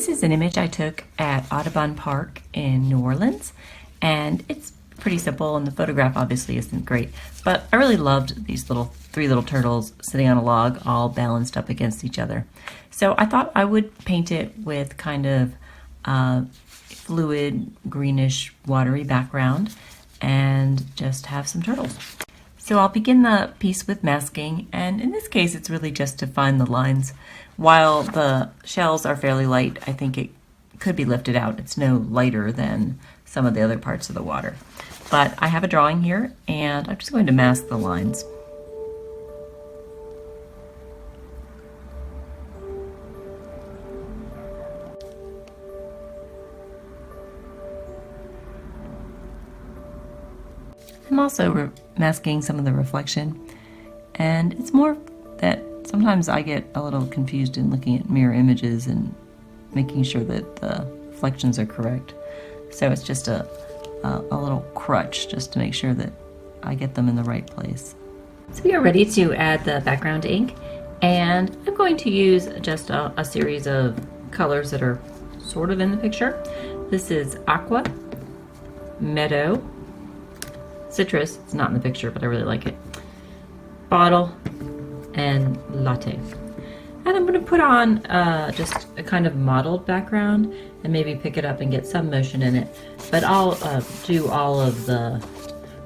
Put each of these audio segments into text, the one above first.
This is an image I took at Audubon Park in New Orleans, and it's pretty simple, and the photograph obviously isn't great, but I really loved these three little turtles sitting on a log all balanced up against each other. So I thought I would paint it with kind of fluid, greenish, watery background and just have some turtles. So I'll begin the piece with masking, and in this case it's really just to find the lines. While the shells are fairly light, I think it could be lifted out. It's no lighter than some of the other parts of the water. But I have a drawing here, and I'm just going to mask the lines. I'm also masking some of the reflection, and it's more that sometimes I get a little confused in looking at mirror images and making sure that the reflections are correct. So it's just a little crutch just to make sure that I get them in the right place. So we are ready to add the background ink, and I'm going to use just a series of colors that are sort of in the picture. This is aqua, meadow, citrus, it's not in the picture, but I really like it, bottle, and latte. And I'm going to put on just a kind of mottled background and maybe pick it up and get some motion in it. But I'll do all of the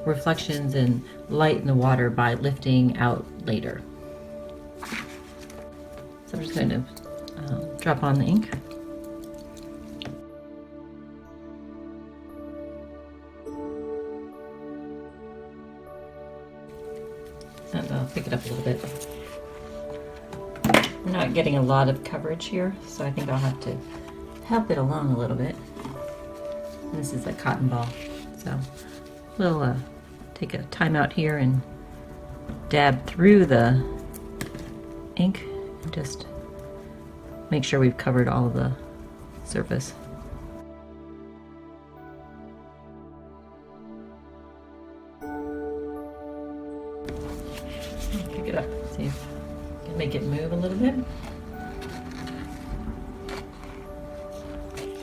reflections and light in the water by lifting out later. So I'm just going to drop on the ink. And I'll pick it up a little bit. I'm not getting a lot of coverage here, so I think I'll have to help it along a little bit. And this is a cotton ball, so we'll take a time out here and dab through the ink and just make sure we've covered all of the surface. Pick it up, see if I can make it move a little bit.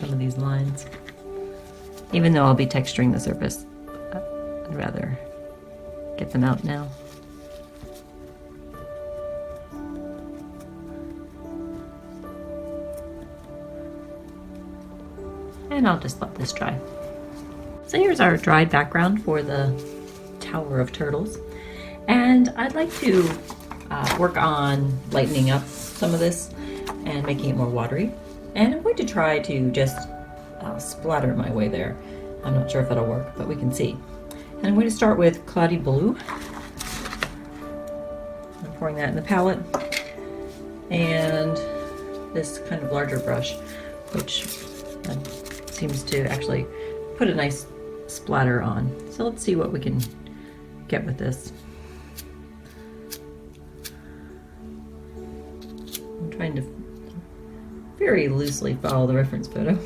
Some of these lines. Even though I'll be texturing the surface, I'd rather get them out now. And I'll just let this dry. So here's our dried background for the Tower of Turtles. And I'd like to work on lightening up some of this and making it more watery. And I'm going to try to just splatter my way there. I'm not sure if that'll work, but we can see. And I'm going to start with Cloudy Blue. I'm pouring that in the palette. And this kind of larger brush, which seems to actually put a nice splatter on. So let's see what we can get with this. I'm trying to very loosely follow the reference photo.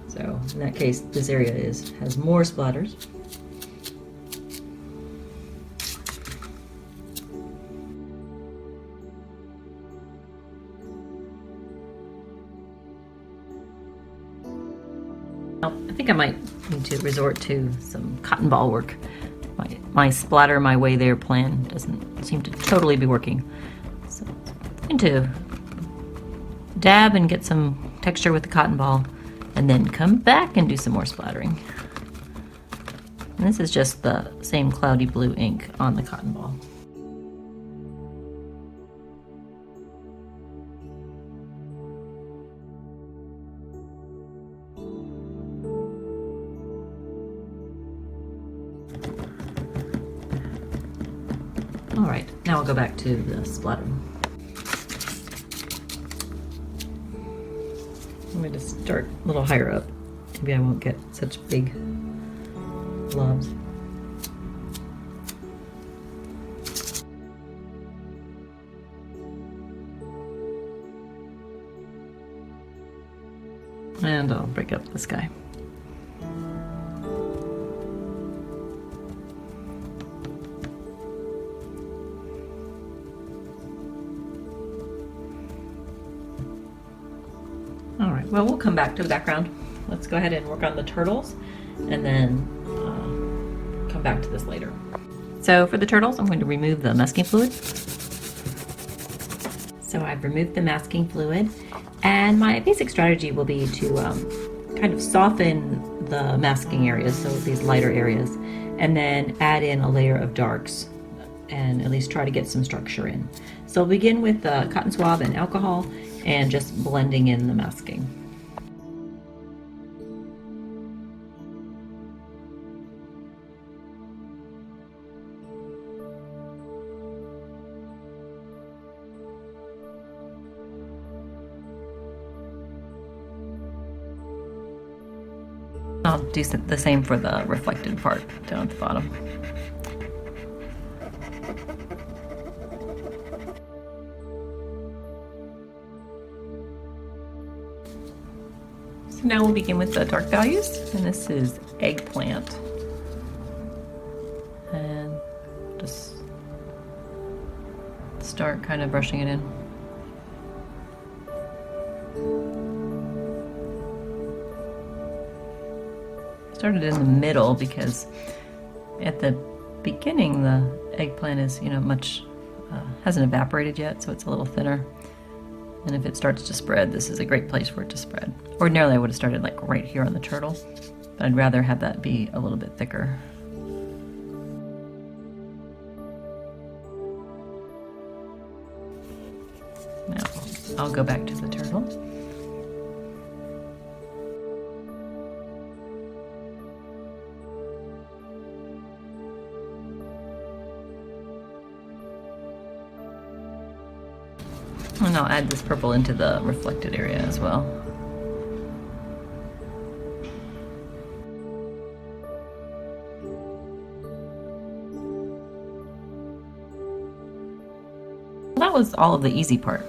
So in that case, this area has more splatters. I think I might need to resort to some cotton ball work. My splatter my way there plan doesn't seem to totally be working. So I'm going to dab and get some texture with the cotton ball, and then come back and do some more splattering. And this is just the same cloudy blue ink on the cotton ball. All right, now we'll go back to the splattering. I'm going to start a little higher up. Maybe I won't get such big blobs. And I'll break up the sky. well, we'll come back to the background. Let's go ahead and work on the turtles and then come back to this later. So for the turtles, I'm going to remove the masking fluid. So I've removed the masking fluid, and my basic strategy will be to kind of soften the masking areas, so these lighter areas, and then add in a layer of darks and at least try to get some structure in. So I'll begin with the cotton swab and alcohol and just blending in the masking. I'll do the same for the reflected part down at the bottom. So now we'll begin with the dark values, and this is eggplant. And just start kind of brushing it in. Started in the middle because at the beginning the eggplant is, much hasn't evaporated yet, so it's a little thinner. And if it starts to spread, this is a great place for it to spread. Ordinarily I would have started like right here on the turtle, but I'd rather have that be a little bit thicker. Now I'll go back to the turtle. And I'll add this purple into the reflected area as well. That was all of the easy part.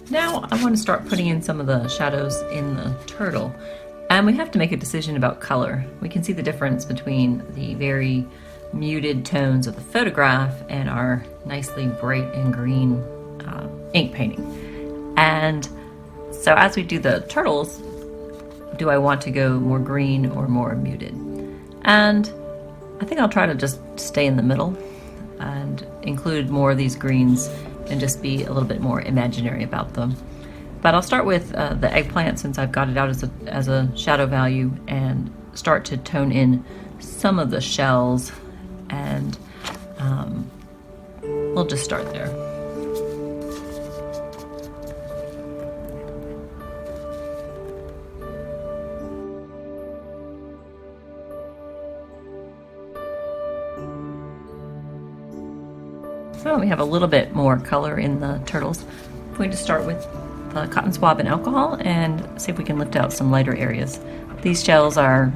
Now I want to start putting in some of the shadows in the turtle. And we have to make a decision about color. We can see the difference between the very muted tones of the photograph and our nicely bright and green ink painting. And so as we do the turtles, do I want to go more green or more muted? And I think I'll try to just stay in the middle and include more of these greens and just be a little bit more imaginary about them. But I'll start with the eggplant, since I've got it out as a shadow value, and start to tone in some of the shells, and we'll just start there. So we have a little bit more color in the turtles. I'm going to start with the cotton swab and alcohol and see if we can lift out some lighter areas. These shells are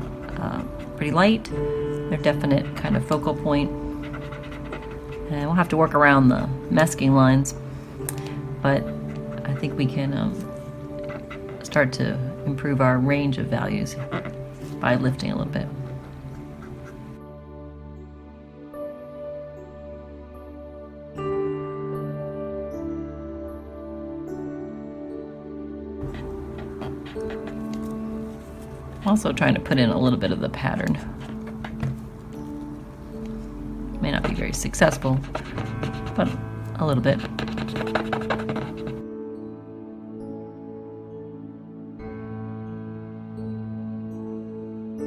pretty light. They're definite kind of focal point. And we'll have to work around the masking lines, but I think we can start to improve our range of values by lifting a little bit. Also trying to put in a little bit of the pattern. May not be very successful, but a little bit.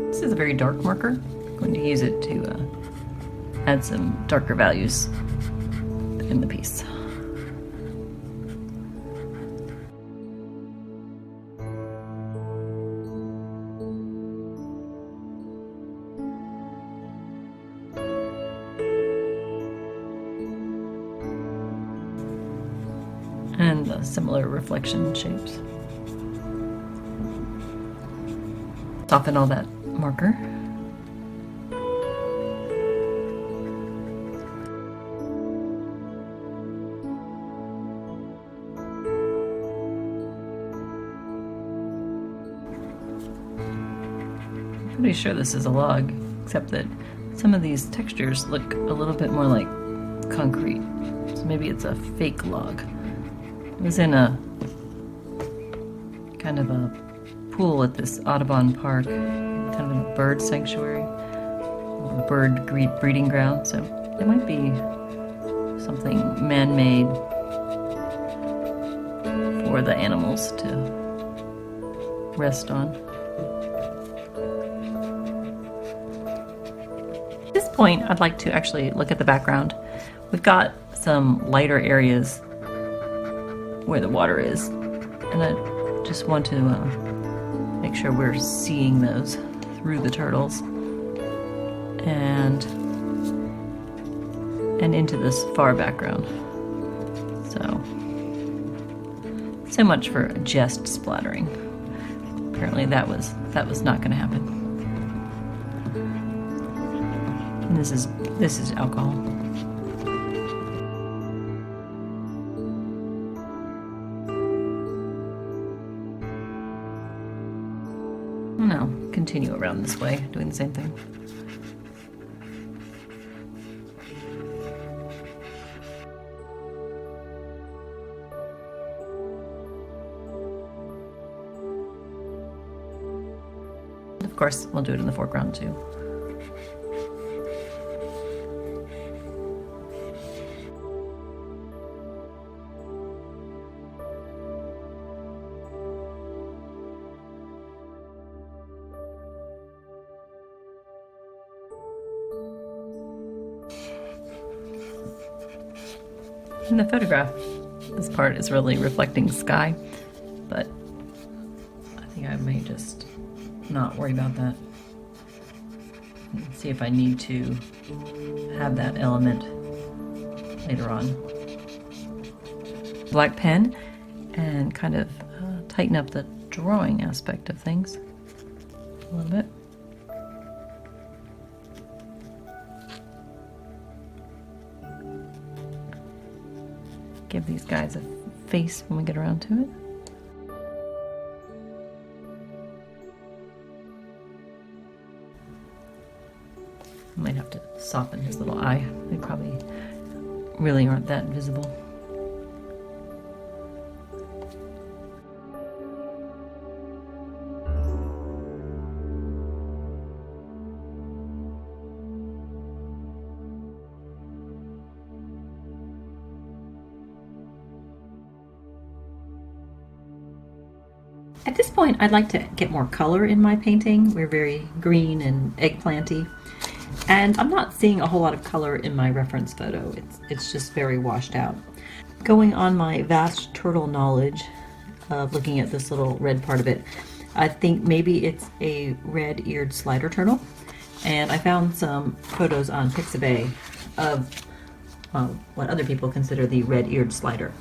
This is a very dark marker. I'm going to use it to add some darker values in the piece. And the similar reflection shapes. Soften all that marker. I'm pretty sure this is a log, except that some of these textures look a little bit more like concrete. So maybe it's a fake log. It was in a kind of a pool at this Audubon Park, kind of a bird sanctuary, a bird breeding ground. So it might be something man-made for the animals to rest on. At this point, I'd like to actually look at the background. We've got some lighter areas where the water is, and I just want to make sure we're seeing those through the turtles and into this far background. So much for just splattering. Apparently that was not going to happen. And this is alcohol. Now continue around this way, doing the same thing. Of course, we'll do it in the foreground too. In the photograph, this part is really reflecting sky, but I think I may just not worry about that. See if I need to have that element later on. Black pen and kind of tighten up the drawing aspect of things a little bit. Give these guys a face when we get around to it. I might have to soften his little eye. They probably really aren't that visible. At this point, I'd like to get more color in my painting. We're very green and eggplanty, and I'm not seeing a whole lot of color in my reference photo. It's just very washed out. Going on my vast turtle knowledge of looking at this little red part of it, I think maybe it's a red-eared slider turtle, and I found some photos on Pixabay of what other people consider the red-eared slider.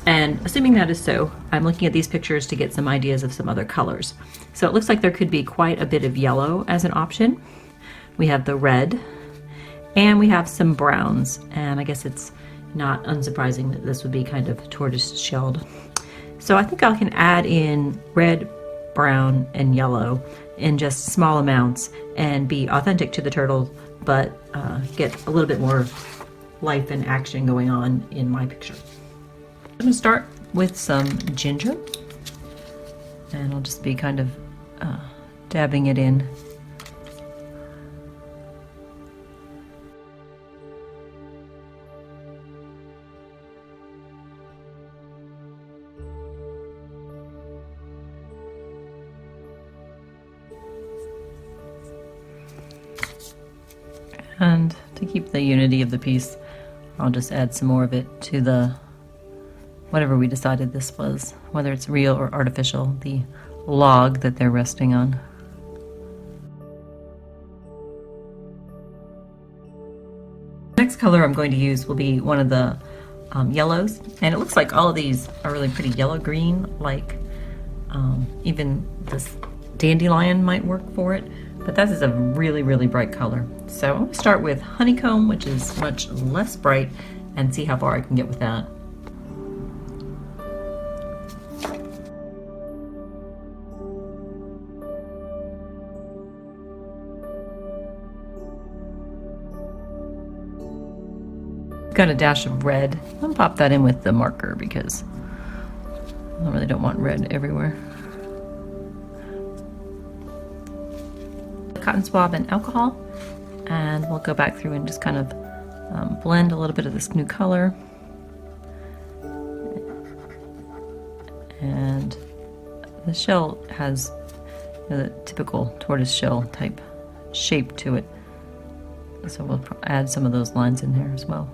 And assuming that is so, I'm looking at these pictures to get some ideas of some other colors. So it looks like there could be quite a bit of yellow as an option. We have the red, and we have some browns, and I guess it's not unsurprising that this would be kind of tortoise-shelled. So I think I can add in red, brown, and yellow in just small amounts and be authentic to the turtle, but get a little bit more life and action going on in my picture. I'm going to start with some ginger, and I'll just be kind of dabbing it in. And to keep the unity of the piece, I'll just add some more of it to the whatever we decided this was, whether it's real or artificial, the log that they're resting on. The next color I'm going to use will be one of the yellows, and it looks like all of these are really pretty yellow-green, like even this dandelion might work for it, but this is a really, really bright color. So I'm going to start with honeycomb, which is much less bright, and see how far I can get with that. Got a dash of red. I'll pop that in with the marker because I really don't want red everywhere. cotton swab and alcohol, and we'll go back through and just kind of blend a little bit of this new color. And the shell has the typical tortoise shell type shape to it, so we'll add some of those lines in there as well.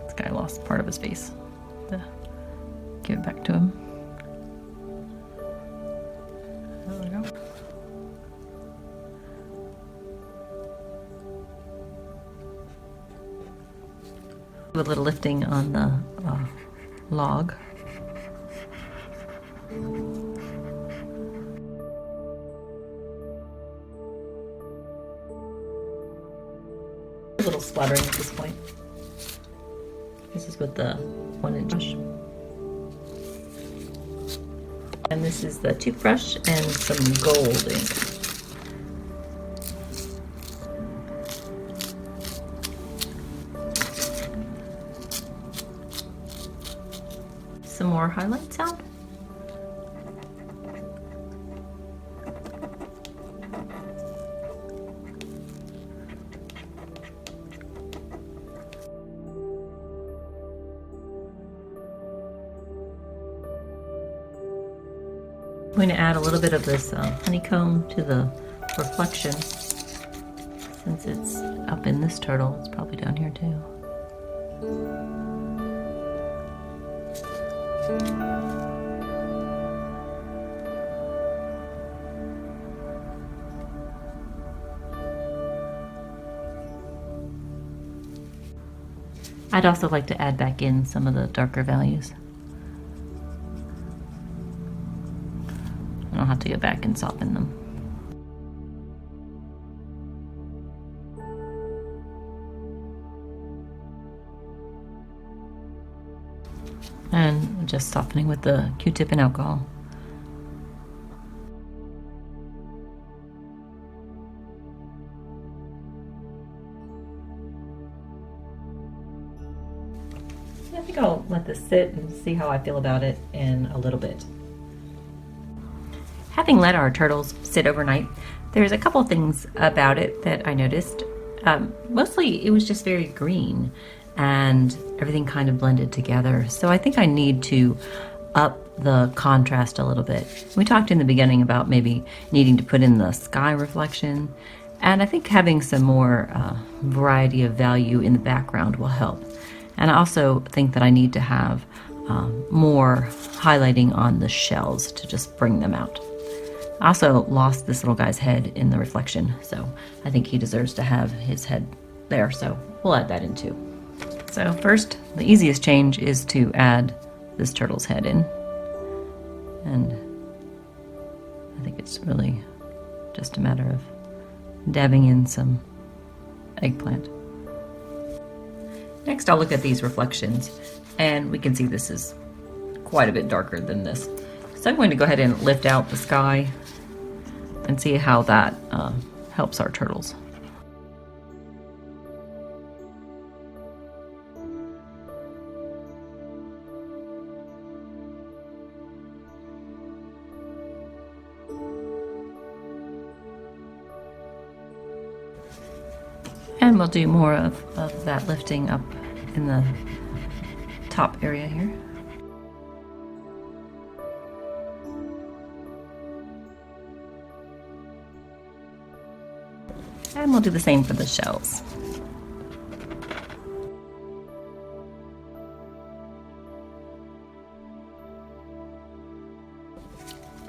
This guy lost part of his face. Give it back to him. There we go. Do a little lifting on the log. A little splattering at this point. This is with the 1-inch brush. And this is the toothbrush and some gold ink. Some more highlights out. I'm going to add a little bit of this honeycomb to the reflection. Since it's up in this turtle, it's probably down here too. I'd also like to add back in some of the darker values. I'll have to go back and soften them. And just softening with the Q-tip and alcohol. I think I'll let this sit and see how I feel about it in a little bit. Having let our turtles sit overnight, there's a couple things about it that I noticed. Mostly it was just very green and everything kind of blended together. So I think I need to up the contrast a little bit. We talked in the beginning about maybe needing to put in the sky reflection, and I think having some more variety of value in the background will help. And I also think that I need to have more highlighting on the shells to just bring them out. I also lost this little guy's head in the reflection, so I think he deserves to have his head there, so we'll add that in too. So first, the easiest change is to add this turtle's head in. And I think it's really just a matter of dabbing in some eggplant. Next, I'll look at these reflections, and we can see this is quite a bit darker than this. So I'm going to go ahead and lift out the sky and see how that helps our turtles. And we'll do more of that lifting up in the top area here. And we'll do the same for the shells.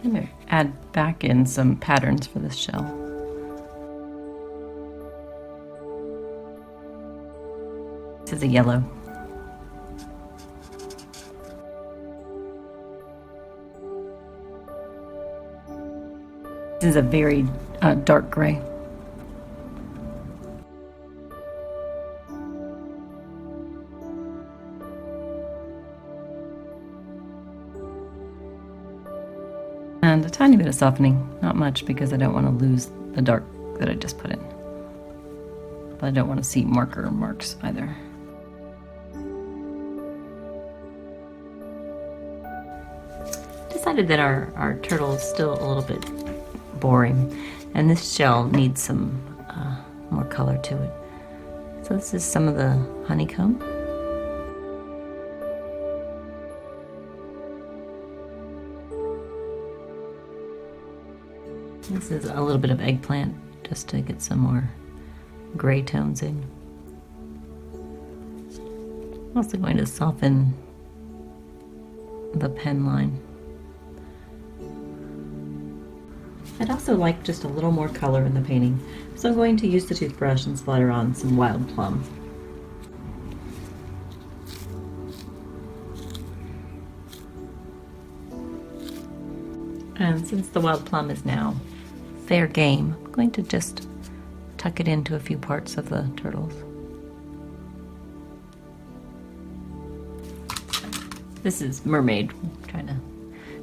I'm going to add back in some patterns for this shell. This is a yellow. This is a very dark gray. And a tiny bit of softening, not much because I don't want to lose the dark that I just put in. But I don't want to see marker marks either. Decided that our turtle is still a little bit boring, and this shell needs some more color to it. So this is some of the honeycomb. This is a little bit of eggplant, just to get some more gray tones in. I'm also going to soften the pen line. I'd also like just a little more color in the painting, so I'm going to use the toothbrush and splatter on some wild plum. And since the wild plum is now fair game, I'm going to just tuck it into a few parts of the turtles. This is mermaid. I'm trying to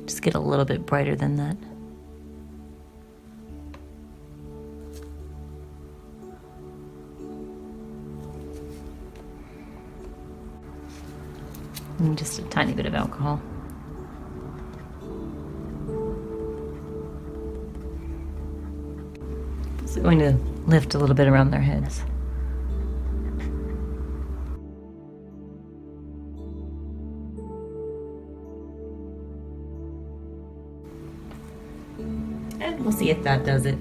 just get a little bit brighter than that. And just a tiny bit of alcohol. It's going to lift a little bit around their heads. And we'll see if that does it.